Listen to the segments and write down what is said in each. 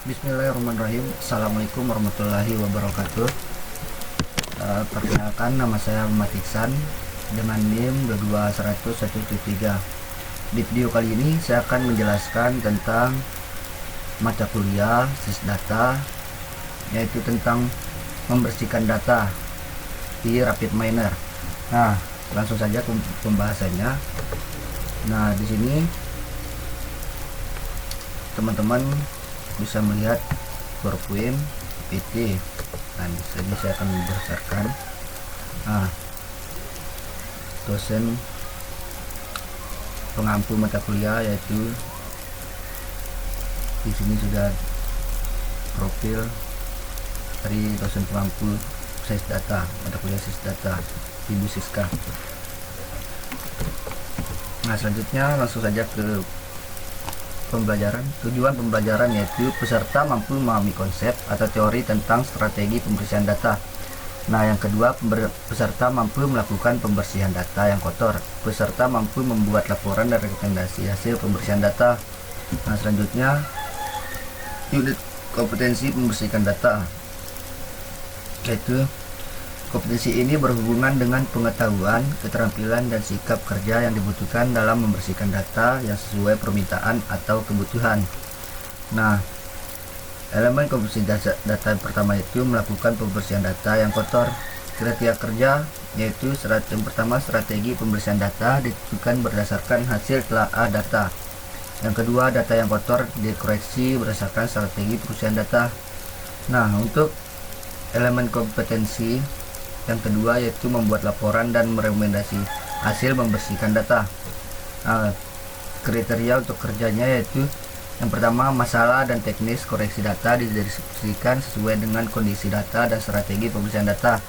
Bismillahirrahmanirrahim. Assalamualaikum warahmatullahi wabarakatuh. Perkenalkan, nama saya Muhammad Iksan dengan NIM 22113. Di video kali ini saya akan menjelaskan tentang mata kuliah SISData, yaitu tentang membersihkan data di RapidMiner. Nah, langsung saja ke pembahasannya. Nah, di sini teman-teman bisa melihat PowerPoint PT. Nah, jadi saya akan membesarkan. Nah, dosen pengampu mata kuliah, yaitu di sini sudah profil dari dosen pengampu SISData, mata kuliah SISData, Ibu Siska. Nah, selanjutnya langsung saja ke pembelajaran. Tujuan pembelajaran yaitu peserta mampu memahami konsep atau teori tentang strategi pembersihan data. Nah, yang kedua, peserta mampu melakukan pembersihan data yang kotor. Peserta mampu membuat laporan dan rekomendasi hasil pembersihan data. Nah, selanjutnya unit kompetensi membersihkan data, yaitu kompetensi ini berhubungan dengan pengetahuan, keterampilan, dan sikap kerja yang dibutuhkan dalam membersihkan data yang sesuai permintaan atau kebutuhan. Nah, elemen kompetensi data yang pertama itu melakukan pembersihan data yang kotor. Kriteria kerja yaitu yang pertama, strategi pembersihan data ditentukan berdasarkan hasil telaah data. Yang kedua, data yang kotor dikoreksi berdasarkan strategi pembersihan data. Nah, untuk elemen kompetensi yang kedua yaitu membuat laporan dan merekomendasi hasil membersihkan data. Nah, kriteria untuk kerjanya yaitu yang pertama, masalah dan teknis koreksi data dideskripsikan sesuai dengan kondisi data dan strategi pembersihan data.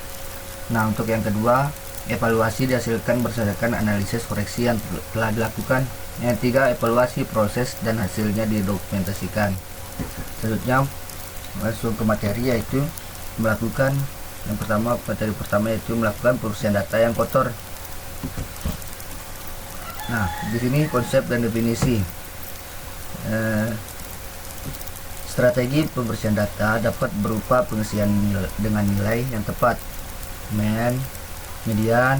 Nah, untuk yang kedua, evaluasi dihasilkan berdasarkan analisis koreksi yang telah dilakukan. Yang ketiga, evaluasi proses dan hasilnya didokumentasikan. Selanjutnya langsung ke materi, yaitu melakukan yang pertama, materi pertama yaitu melakukan pembersihan data yang kotor. Nah, di sini konsep dan definisi. Strategi pembersihan data dapat berupa pengisian dengan nilai yang tepat, min, median,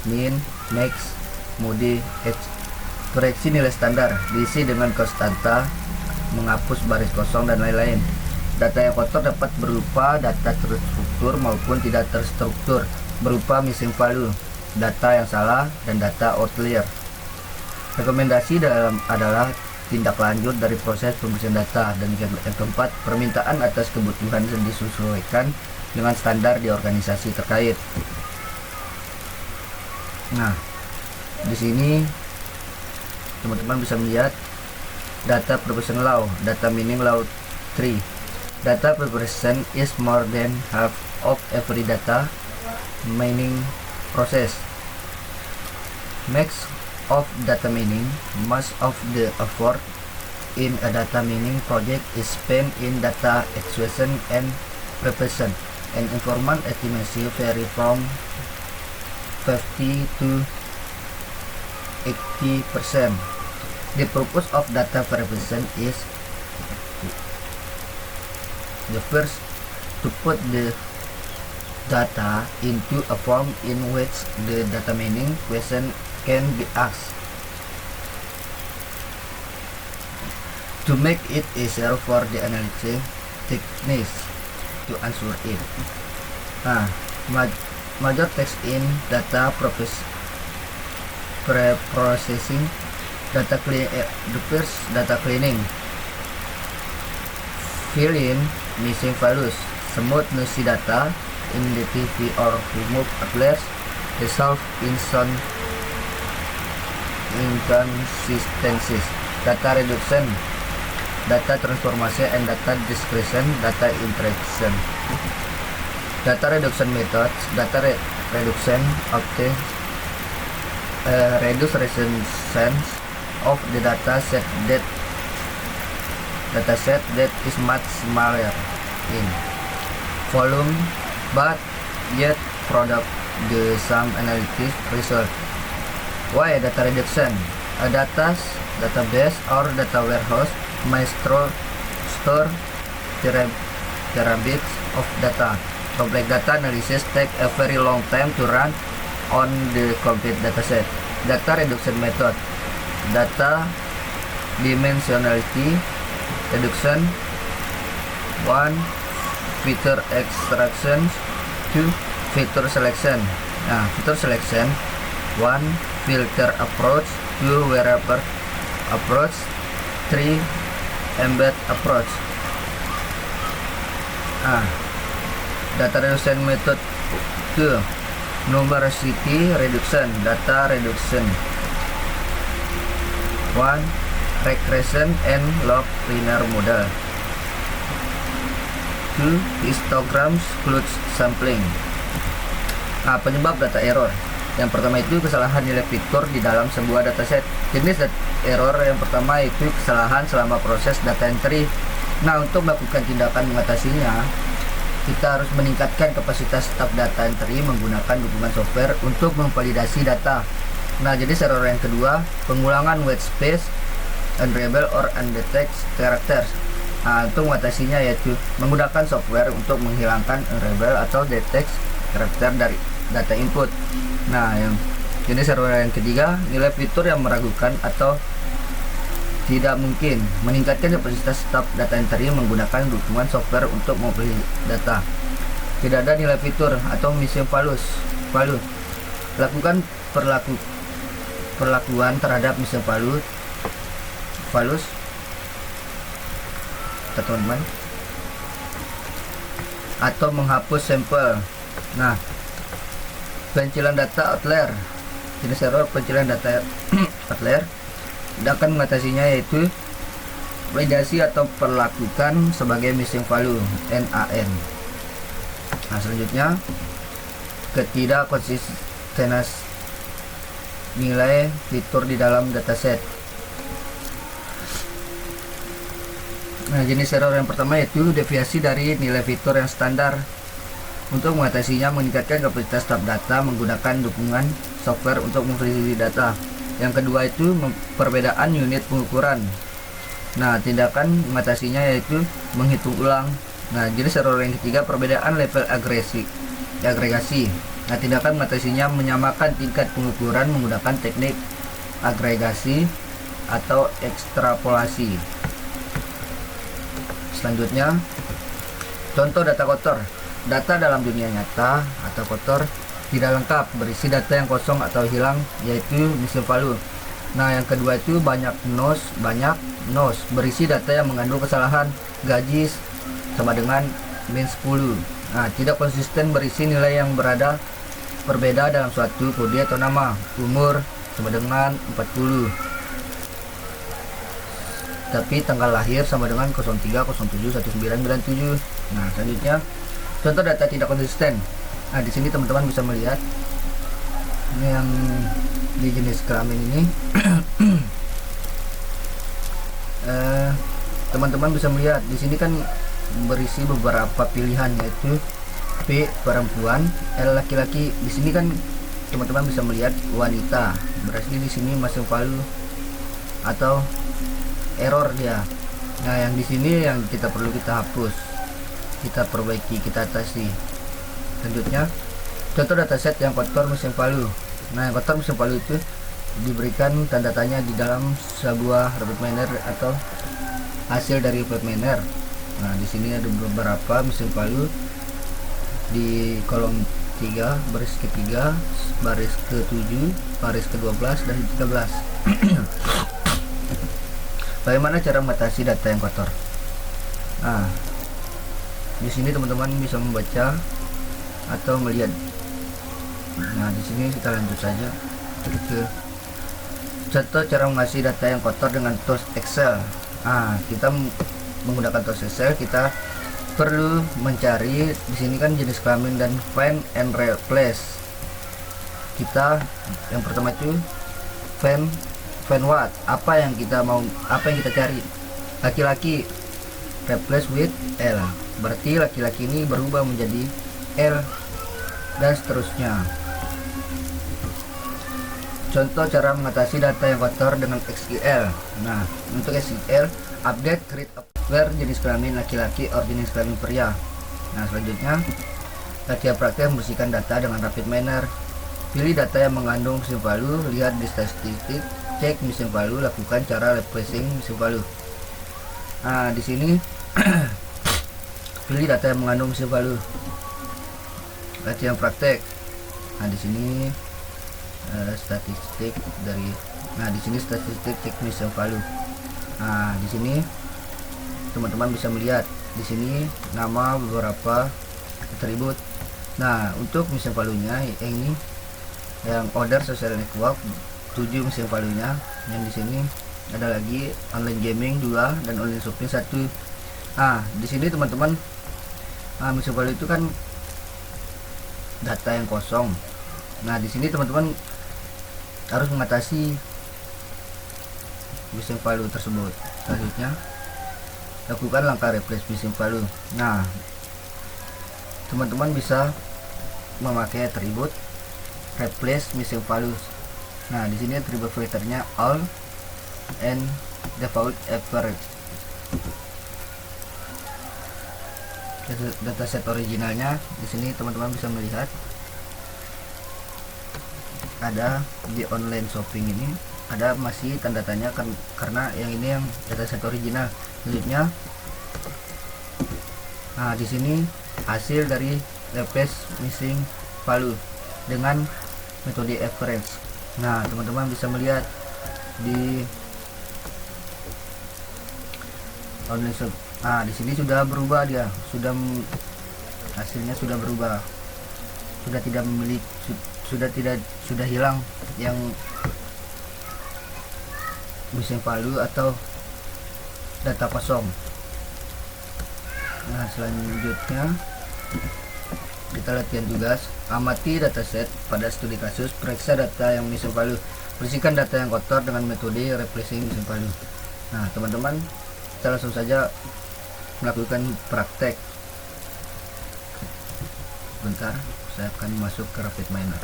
min, max, mode, edge. Koreksi nilai standar diisi dengan konstanta, menghapus baris kosong, dan lain-lain. Data yang kotor dapat berupa data terstruktur maupun tidak terstruktur, berupa missing value, data yang salah, dan data outlier. Rekomendasi adalah tindak lanjut dari proses pembersihan data. Dan yang keempat, permintaan atas kebutuhan yang disesuaikan dengan standar di organisasi terkait. Nah, di sini teman-teman bisa melihat data preparation law, data meaning law 3. Data preparation is more than half of every data mining process. Max of data mining, most of the effort in a data mining project is spent in data extraction and preparation, and informant estimation vary from 50 to 80%. The purpose of data preparation is the first, to put the data into a form in which the data mining question can be asked, to make it easier for the analytic techniques to answer it. Nah, major text in data processing, the first, data cleaning, fill in missing values, smooth messy data, identify or remove outliers, resolve inconsistencies, data reduction, data transformation, and data discretion, data interaction. Data reduction methods, data reduction obtains reduce resistance of the data set that is much smaller in volume but yet product the same analytic result. Why data reduction? A database or data warehouse may store terabits of data. Complex data analysis take a very long time to run on the complete dataset. Data reduction method. Data dimensionality reduction. 1. Feature extraction. 2. Feature selection. Nah, feature selection. 1. Filter approach. 2. Wherever approach. 3. Embed approach. Data reduction method 2. Numerosity reduction. Data reduction. 1. Regression and log linear model. 2. Histograms clutch sampling. Penyebab data error. Yang pertama itu kesalahan nilai fitur di dalam sebuah dataset. Jenis error yang pertama itu kesalahan selama proses data entry. Nah, untuk melakukan tindakan mengatasinya, kita harus meningkatkan kapasitas staf data entry menggunakan dukungan software untuk memvalidasi data. Nah, jadi error yang kedua, pengulangan white space, unreadable or undetected characters. Untuk mengatasinya yaitu menggunakan software untuk menghilangkan unreadable atau detect karakter dari data input. Nah, yang jenis error yang ketiga, nilai fitur yang meragukan atau tidak mungkin. Meningkatkan kapasitas staf data entry menggunakan dukungan software untuk memvalidasi data. Tidak ada nilai fitur atau missing values. Lakukan perlakuan terhadap missing values teman-teman, atau menghapus sampel. Nah, pencilan data outlier. Jenis error pencilan data outlier akan mengatasinya yaitu validasi atau perlakukan sebagai missing value NaN. Nah, selanjutnya ketidakkonsistenan nilai fitur di dalam dataset. Nah, jenis error yang pertama yaitu deviasi dari nilai fitur yang standar. Untuk mengatasinya, meningkatkan kapasitas staf data menggunakan dukungan software untuk memvalidasi data. Yang kedua itu perbedaan unit pengukuran. Nah, tindakan mengatasinya yaitu menghitung ulang. Nah, jenis error yang ketiga, perbedaan level agregasi. Nah, tindakan mengatasinya menyamakan tingkat pengukuran menggunakan teknik agregasi atau ekstrapolasi. Selanjutnya, contoh data kotor. Data dalam dunia nyata atau kotor tidak lengkap, berisi data yang kosong atau hilang, yaitu missing value. Nah, yang kedua itu banyak nos, berisi data yang mengandung kesalahan. Gaji sama dengan min 10. Nah, tidak konsisten, berisi nilai yang berbeda dalam suatu kode atau nama. Umur sama dengan 40, tapi tanggal lahir sama dengan 03/07/1997. Nah, selanjutnya contoh data tidak konsisten. Nah, di sini teman-teman bisa melihat ini yang di jenis kelamin ini. Teman-teman bisa melihat di sini kan berisi beberapa pilihan, yaitu P perempuan, L laki-laki. Di sini kan teman-teman bisa melihat wanita. Berarti di sini masih value atau error dia. Nah, yang di sini yang kita perlu kita hapus, kita perbaiki, kita atasi. Selanjutnya, contoh dataset yang kotor missing value. Nah, yang kotor missing value itu diberikan tanda tanya di dalam sebuah report miner atau hasil dari report miner. Nah, di sini ada beberapa missing value di kolom 3, baris ke-3, baris ke-7, baris ke-12 dan 13. Bagaimana cara mengatasi data yang kotor? Nah, di sini teman-teman bisa membaca atau melihat. Nah, di sini kita lanjut saja ke contoh cara mengatasi data yang kotor dengan tools Excel. Nah, kita menggunakan tools Excel, kita perlu mencari di sini kan jenis kelamin dan find and replace. Kita yang pertama itu find what, apa yang kita mau, apa yang kita cari. Laki-laki, replace with L, berarti laki-laki ini berubah menjadi L, dan seterusnya. Contoh cara mengatasi data yang kotor dengan SQL. Nah, untuk SQL, update create where jenis kelamin laki-laki or jenis kelamin pria. Nah, selanjutnya latihan praktek membersihkan data dengan rapid miner. Pilih data yang mengandung missing value, lihat di statistik, cek missing value, lakukan cara replacing missing value. Nah, di sini pilih data yang mengandung missing value. Latihan praktek. Nah, di sini statistik dari di sini statistik cek missing value. Nah, di sini teman-teman bisa melihat di sini nama beberapa atribut. Nah, untuk missing value-nya yang ini yang order social network 7 missing value-nya. Yang di sini ada lagi online gaming 2 dan online shopping 1. Nah, di sini teman-teman missing value itu kan data yang kosong. Nah, di sini teman-teman harus mengatasi missing value tersebut. Selanjutnya lakukan langkah replace missing value. Nah, teman-teman bisa memakai atribut replace missing values. Nah, di sini atribut filternya all and default average. Dataset originalnya di sini teman-teman bisa melihat ada di online shopping ini ada masih tanda tanya karena yang ini yang dataset original. Selanjutnya, nah di sini hasil dari replace missing value dengan metode average. Nah, teman-teman bisa melihat di online shop. Nah, di sini sudah berubah dia, hasilnya sudah berubah. Sudah tidak memiliki sudah hilang yang missing value atau data kosong. Nah, selanjutnya kita latihan tugas. Amati dataset pada studi kasus, periksa data yang missing value, bersihkan data yang kotor dengan metode replacing missing value. Nah, teman-teman, kita langsung saja melakukan praktek. Bentar, saya akan masuk ke rapid miner.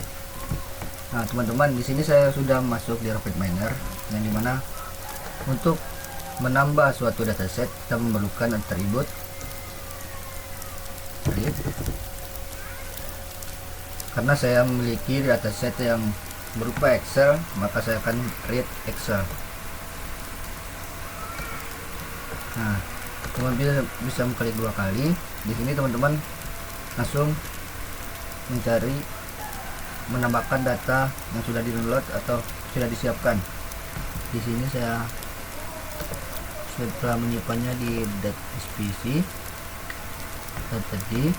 Nah, teman-teman, di sini saya sudah masuk di rapid miner, yang dimana untuk menambah suatu dataset kita memerlukan atribut karena saya memiliki dataset yang berupa Excel, maka saya akan read Excel. Nah, teman-teman bisa mengklik 2 kali. Di sini teman-teman langsung mencari menambahkan data yang sudah di-download atau sudah disiapkan. Di sini saya setelah menyimpannya di .spc tadi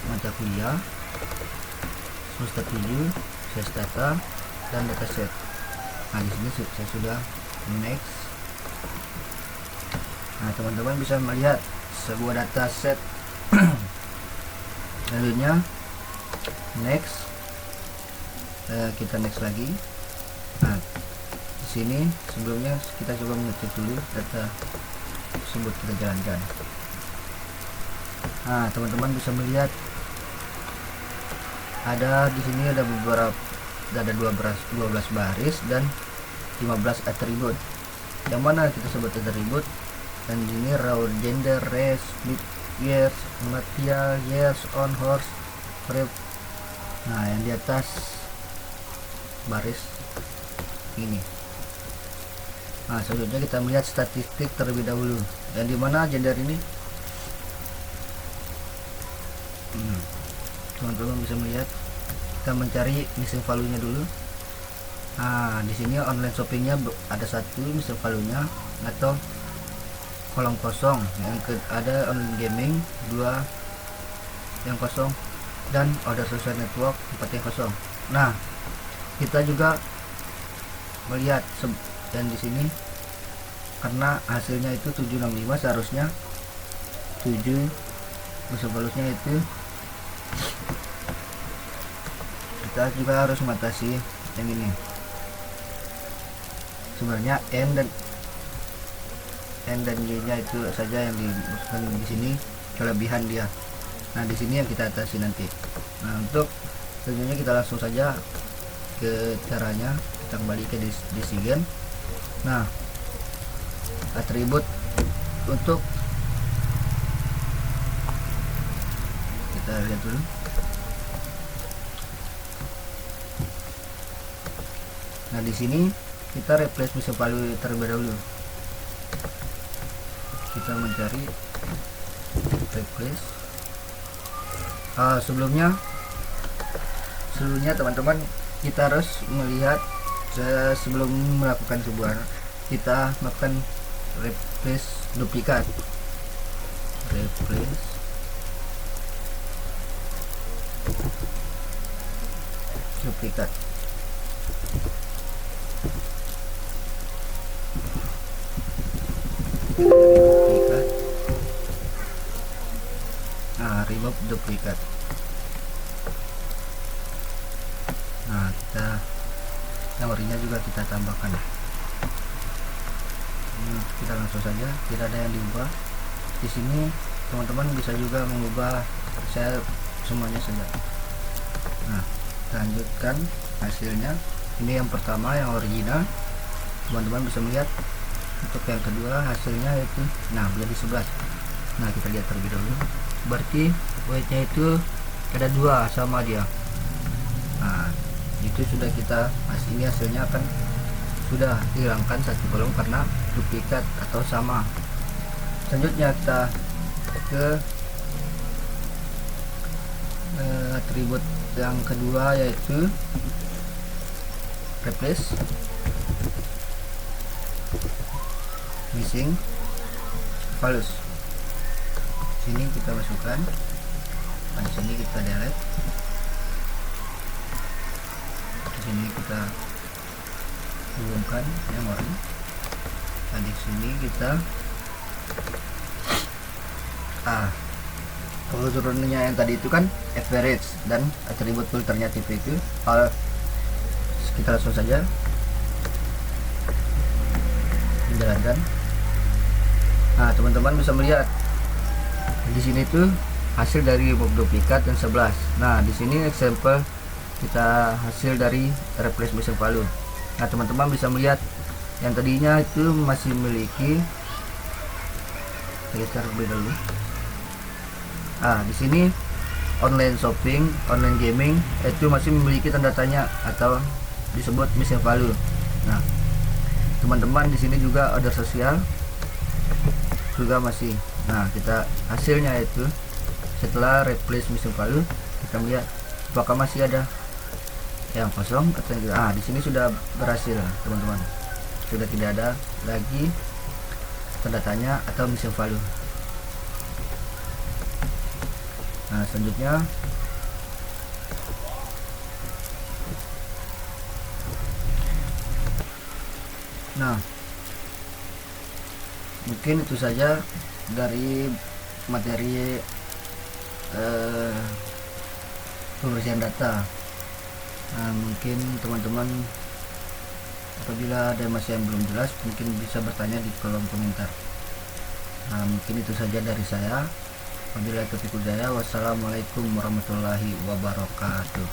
mata kuliah semester 7 ses data dan dataset. Nah, di sini saya sudah next. Nah, teman-teman bisa melihat sebuah dataset. Selanjutnya next, kita next lagi. Nah, di sini sebelumnya kita coba mengecek dulu data tersebut, kita jalankan. Nah, teman-teman bisa melihat ada di sini ada 12 baris dan 15 atribut. Yang mana kita sebut atribut, dan di sini raw gender, race, mid years, material, years on horse, rep. Nah, yang di atas baris ini. Nah, selanjutnya kita melihat statistik terlebih dahulu, yang dimana gender ini teman-teman bisa melihat. Kita mencari missing value nya dulu. Nah, di sini online shoppingnya ada 1 missing value nya atau kolom kosong, yang ada online gaming 2 yang kosong, dan order social network 4 yang kosong. Nah, kita juga melihat dan di sini karena hasilnya itu 765, seharusnya 7 missing value nya itu kita juga harus mengatasi yang ini. Sebenarnya N dan Y nya itu saja yang dimasukkan di sini, kelebihan dia. Nah, di sini yang kita atasi nanti. Nah, untuk Selanjutnya kita langsung saja ke caranya. Kita kembali ke Decision. Nah, atribut untuk kita lihat dulu. Nah, di sini kita replace mission value terlebih dahulu. Kita mencari replace. Sebelumnya teman-teman, kita harus melihat sebelum melakukan sebuah, kita melakukan replace duplikat. Replace duplikat. Duplikat. Nah, remove duplikat. Nah, kita memorinya juga kita tambahkan. Kita langsung saja, tidak ada yang diubah. Di sini teman-teman bisa juga mengubah, saya semuanya saja. Nah, kita lanjutkan hasilnya. Ini yang pertama, yang original. Teman-teman bisa melihat. Untuk yang kedua hasilnya itu, nah, menjadi 11. Nah, kita lihat terlebih dahulu. Berarti weight-nya itu ada 2 sama dia. Nah, itu sudah kita, ini hasilnya akan sudah hilangkan satu kolom karena duplikat atau sama. Selanjutnya kita ke atribut yang kedua, yaitu replace missing values. Sini kita masukkan, dan sini kita delete. Sini kita hubungkan memori, dan di sini kita kalau turunnya yang tadi itu kan average dan atribut filternya tipe itu. Kita langsung saja menjalankan. Nah, teman-teman bisa melihat di sini tuh hasil dari duplikat yang 11. Nah, di sini example kita hasil dari replace mission value. Nah, teman-teman bisa melihat yang tadinya itu masih memiliki, kita terlebih dahulu. Di sini online shopping, online gaming itu masih memiliki tanda tanya atau disebut mission value. Nah, teman-teman di sini juga order sosial juga masih. Nah, kita hasilnya itu setelah replace mission value, kita melihat apakah masih ada yang kosong atau tidak. Di sini sudah berhasil, teman-teman. Sudah tidak ada lagi tanda tanya atau mission value. Nah, selanjutnya mungkin itu saja dari materi pembersihan data. Nah, mungkin teman-teman apabila ada masih yang belum jelas, mungkin bisa bertanya di kolom komentar. Nah, mungkin itu saja dari saya. Wabillahi taufiq wal hidayah. Wassalamualaikum warahmatullahi wabarakatuh.